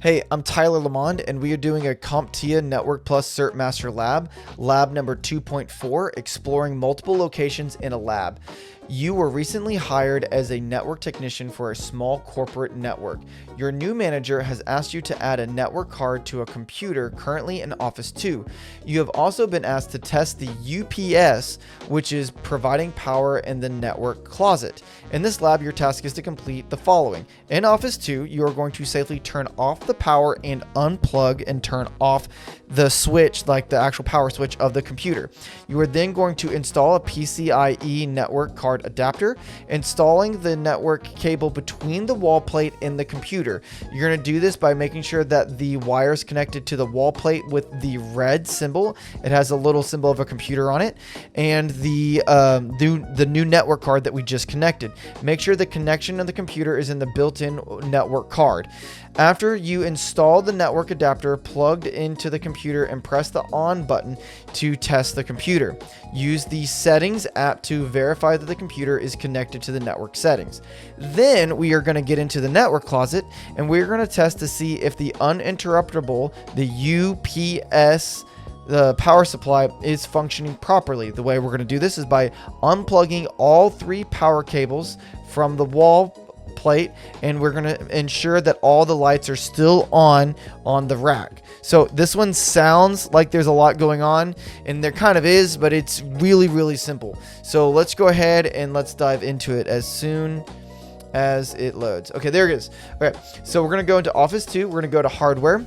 Hey, I'm Tyler Lemmond, and we are doing a CompTIA Network Plus CertMaster lab number 2.4, exploring multiple locations in a lab. You were recently hired as a network technician for a small corporate network. Your new manager has asked you to add a network card to a computer currently in Office 2. You have also been asked to test the UPS, which is providing power in the network closet. In this lab, your task is to complete the following. In Office 2, you are going to safely turn off the power and unplug and turn off the switch, like the actual power switch of the computer. You are then going to install a PCIe network card adapter, installing the network cable between the wall plate and the computer. You're going to do this by making sure that the wire is connected to the wall plate with the red symbol. It has a little symbol of a computer on it, and the new network card that we just connected. Make sure the connection of the computer is in the built-in network card. After you install the network adapter plugged into the computer and press the on button to test the computer. Use the settings app to verify that the computer is connected to the network settings. Then we are going to get into the network closet, and we're going to test to see if the uninterruptible, the UPS, the power supply is functioning properly. The way we're going to do this is by unplugging all 3 power cables from the wall plate, and we're going to ensure that all the lights are still on the rack. So this one sounds like there's a lot going on, and there kind of is, but it's really simple. So let's go ahead and let's dive into it as soon as it loads. Okay, there it is. Okay, so we're going to go into Office 2. We're going to go to hardware.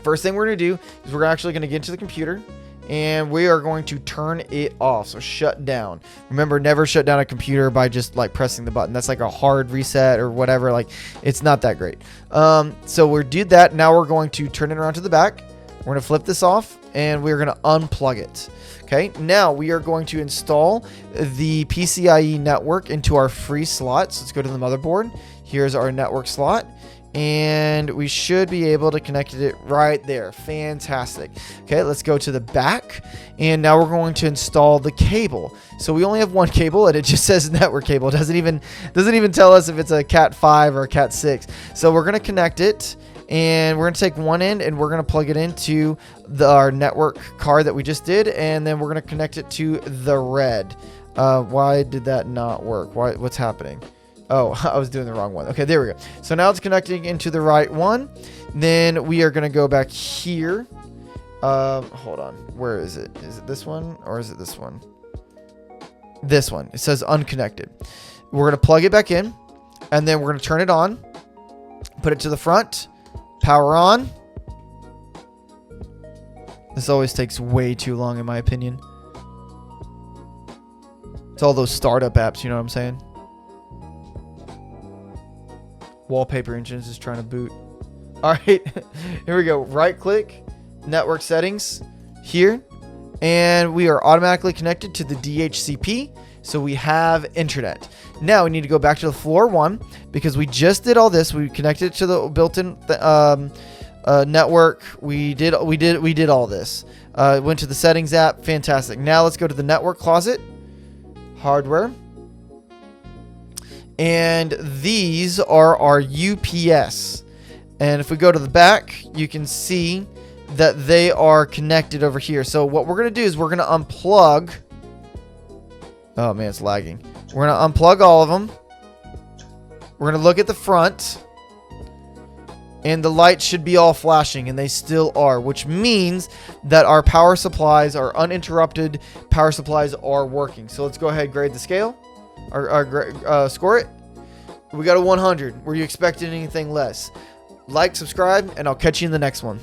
First thing we're going to do is we're actually going to get into the computer, and we are going to turn it off. So shut down. Remember, never shut down a computer by just like pressing the button. That's like a hard reset or whatever. Like, it's not that great. So we did that. Now we're going to turn it around to the back. We're going to flip this off, and we're going to unplug it. Okay, now we are going to install the PCIe network into our free slots. Let's go to the motherboard. Here's our network slot, and we should be able to connect it right there. Fantastic. Okay, let's go to the back, and now we're going to install the cable. So we only have one cable, and it just says network cable. It doesn't even tell us if it's a Cat 5 or a Cat 6. So we're going to connect it, and we're going to take one end, and we're going to plug it into our network card that we just did, and then we're going to connect it to the red. Why did that not work? What's happening? Oh, I was doing the wrong one. Okay, there we go. So now it's connecting into the right one. Then we are going to go back here. Hold on. Where is it? Is it this one or is it this one? This one. It says unconnected. We're going to plug it back in, and then we're going to turn it on. Put it to the front. Power on. This always takes way too long, in my opinion. It's all those startup apps, you know what I'm saying? Wallpaper Engines is trying to boot. All right, here we go. Right click, network settings here, and we are automatically connected to the DHCP. So we have internet. Now we need to go back to the floor 1 because we just did all this. We connected it to the built-in network. We did all this. Went to the settings app. Fantastic. Now let's go to the network closet, hardware. And these are our UPS. And if we go to the back, you can see that they are connected over here. So what we're going to do is we're going to unplug. Oh man, it's lagging. We're going to unplug all of them. We're going to look at the front. And the lights should be all flashing, and they still are, which means that our power supplies, our uninterrupted power supplies, are working. So let's go ahead and grade the scale. Score it. We got a 100. Were you expecting anything less? Like, subscribe, and I'll catch you in the next one.